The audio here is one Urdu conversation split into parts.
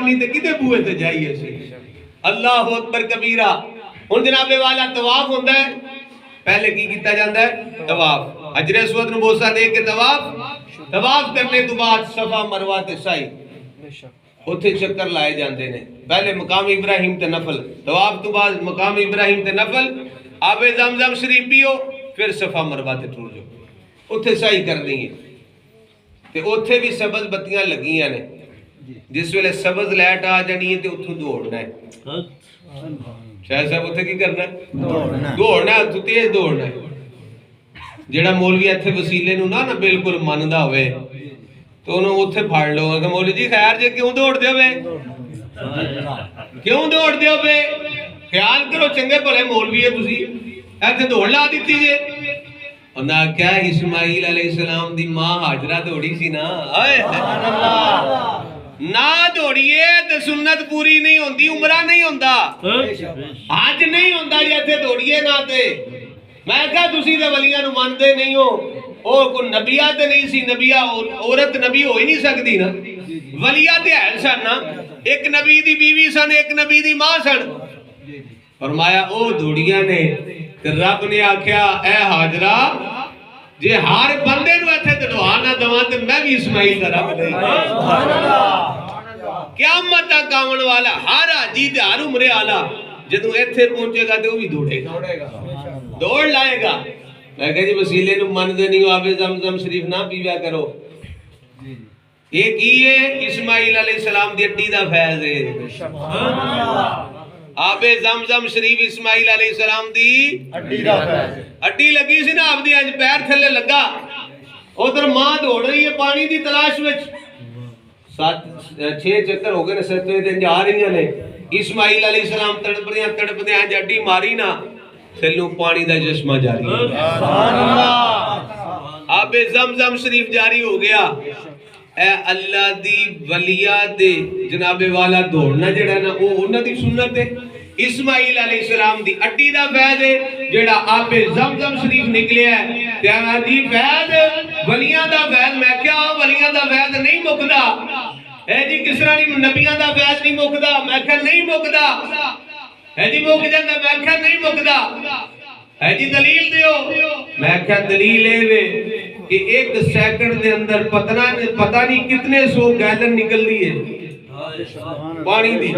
کرنی تے کدے بوئے تے جائیے سی اللہ اکبر کبیرہ ہن جناب والا طواف ہوندا ہے پہلے کی کیتا جاندا ہے طواف حجر اسود نو بوسا دے کے طواف کرنے تو بعد صفا مروہ تے سعی اوتھے چکر لائے جاندے نے پہلے مقام ابراہیم تے نفل طواف تو بعد مقام ابراہیم تے نفل آب زمزم شریف پیو پھر صفا مروہ تے ٹر جو اوتھے سعی کرنی ہے تے اوتھے بھی سبز بتیاں لگیاں نے جس ویلے سبز لائٹ آ جانی ہے تے اتھوں دوڑنا ہے شاید صاحب اتھے کی کرنا ہے دوڑنا ہے تیز دوڑنا ہے جیڑا مولوی ایتھے وسیلے نو نہ بالکل مندا ہوئے تو انہوں اتھے پھاڑ لو کہ مولوی جی خیر جے کیوں دوڑ دے ہوئے کیوں دوڑ دے ہوئے خیال کرو چنگے بھلے مولوی ہے تسی ایتھے دوڑ لا دیتی جے اور نہ کیا اسماعیل علیہ السلام دی ماں حاجرہ دوڑی سی نا نہ دوڑیے تے سنت پوری نہیں ہوندی عمرہ نہیں ہوندا حج نہیں ہوندا جے ایتھے دوڑیے نہ تے میں کہا تسی تے ولیاں نو ماندے نہیں ہو اور کوئی نبیہ تے نہیں سی نبیہ عورت نبی ہو ہی نہیں سکتی نا ولیہ تے ہے سن نا ایک نبی دی بیوی سن ایک نبی دی ماں سن فرمایا او دوڑیاں نے تے رب نے آکھیا اے حاجرہ جے ہر بندے نو ایتھے تے دعا نہ دواں تے میں بھی اسماعیل دا رب نہیں قیامت تک آون والا ہر حاجی تے ہر عمرے والا جدوں ایتھے پہنچے گا تے وہ بھی دوڑے گا دوڑ لائے گا میں کہا جی وسیلے نو من دے نہیں ہو آب زمزم شریف نہ پیویا کرو یہ کی ہے اسماعیل علیہ السلام دی اڈی دا فیض ہے آب زمزم شریف اسماعیل علیہ السلام دی اڈی لگی سی نا آپ دی آج پیر تھلے لگا ادھر ماں دوڑ رہی ہے پانی دی تلاش وچ 6 چکر ہو گئے نے 7 دن جا رہی ہیں اسماعیل علیہ السلام تڑپ دے آج اڈی ماری نا تھلوں پانی دا جسمہ جاری ہو گیا آب زمزم شریف جاری ہو گیا اے اللہ دی ولیہ دے جناب والا دوڑنا جڑا نا وہ انہاں دی سنت ہے اسماعیل علیہ السلام دی اڈی دا فیض ہے جڑا آب زمزم شریف نکلیا ہے تیانا دی فیض ولیاں دا فیض میں کیا ولیاں دا فیض نہیں مکدا اے جی کس طرح نبیاں دا فیض نہیں مکدا میں کہا نہیں مکدا ہے جی موک جاندہ میں کہا نہیں مکدا ہے جی دلیل دیو میں کہا دلیل ہے وے کہ 1 سیکنڈ دے اندر پتہ نہیں کتنے 100 گیلن نکل دی ہے پانی دی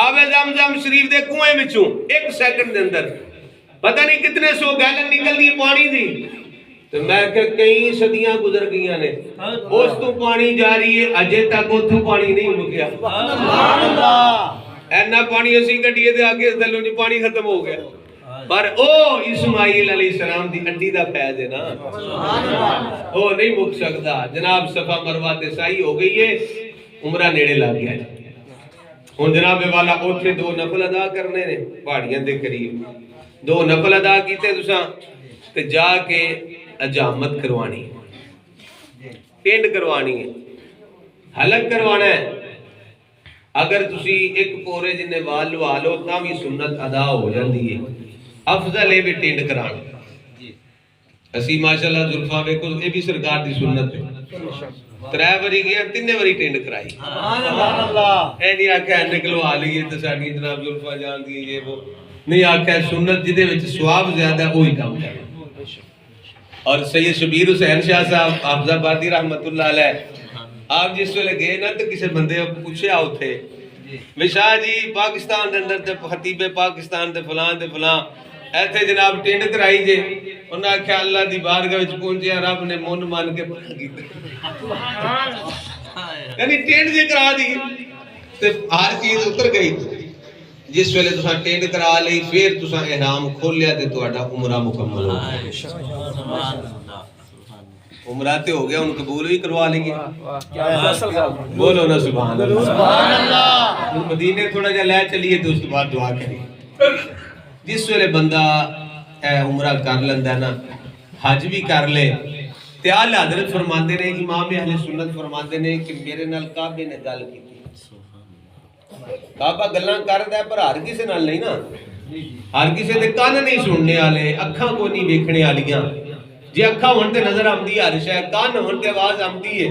آب زمزم شریف دے کنویں وچوں 1 سیکنڈ دے اندر پتہ نہیں کتنے 100 گیلن نکل دی پانی دی تو میں کہا کئی صدیاں گزر گئیاں نے اس تو پانی جاری ہے اجے تک اتھوں پانی نہیں مکیا سبحان اللہ اینا پانی اسی گھڑیے دے آگے دلوں جی پانی ختم ہو گیا پر او اسماعیل علیہ السلام دی اڈی دا فیض ہے نا او نہیں مک سکتا جناب صفا مروہ تے سعی ہو گئی ہے عمرہ نیڑے لا گیا ہے ہن جناب والا اوتھے 2 نفل ادا کرنے نے پہاڑیاں دے قریب 2 نفل ادا کیتے تساں تے جا کے حجامت کروانی پینڈ کروانی ہے حلق کروانا ہے اگر تسی ایک پورے جنہیں وال لوا لو تاں بھی سنت ادا ہو جاندی ہے افضل ہے بھی ٹینڈ کرانا اسی ماشاءاللہ ظلفہ بے کو یہ بھی سرکار دی سنت ہے 3 وری گیا 3 وری ٹینڈ کرائی سبحان اللہ اے نہیں آکھا نکلو آ لیے تو ساڑی جناب ظلفہ جان دی یہ وہ نہیں آکھا سنت جدے وچ ثواب زیادہ ہے وہی کام کرنا اور سید شبیر حسین شاہ صاحب حافظ آبادی رحمت اللہ علیہ آپ جس ویلے گئے نا تو کسی بندے پوچھے آؤ تھے شاہ جی پاکستان دے اندر تے خطیب پاکستان تے فلاں ایتھے جناب ٹینڈ کرائی جے انہاں آکھیا اللہ دی بارگاہ وچ پہنچیا رب نے من مان کے پڑھا کیتا یعنی ٹینڈ جے کرا دی تے ہر چیز اتر گئی جس ویلے تساں ٹینڈ کرا لئی پھر تساں احرام کھولیا تے تہاڈا عمرہ مکمل ہو گیا عمرہ تے ہو گیا ان قبول بھی کروا لیں گے بولو نا سبحان اللہ مدینے تھوڑا جا لے چلیے تو اس کے بعد دعا کریں جس ویلے بندہ عمرہ کر لیندا ہے نا حج بھی کر لے تے اعلی حضرت فرماندے نے امام اہل سنت فرماندے نے کہ میرے نال کعبے نے گل کیتی کعبہ گلاں کردا ہے پر ہر کسے نال نہیں نا ہر کسے دے کان نہیں سننے والے اکھاں کو نہیں ویکھنے والیاں جی اکھاں ہون تے نظر آمدی ہے ہر شے کان ہون تے آواز آمدی ہے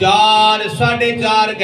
4-4.5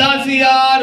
10,000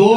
2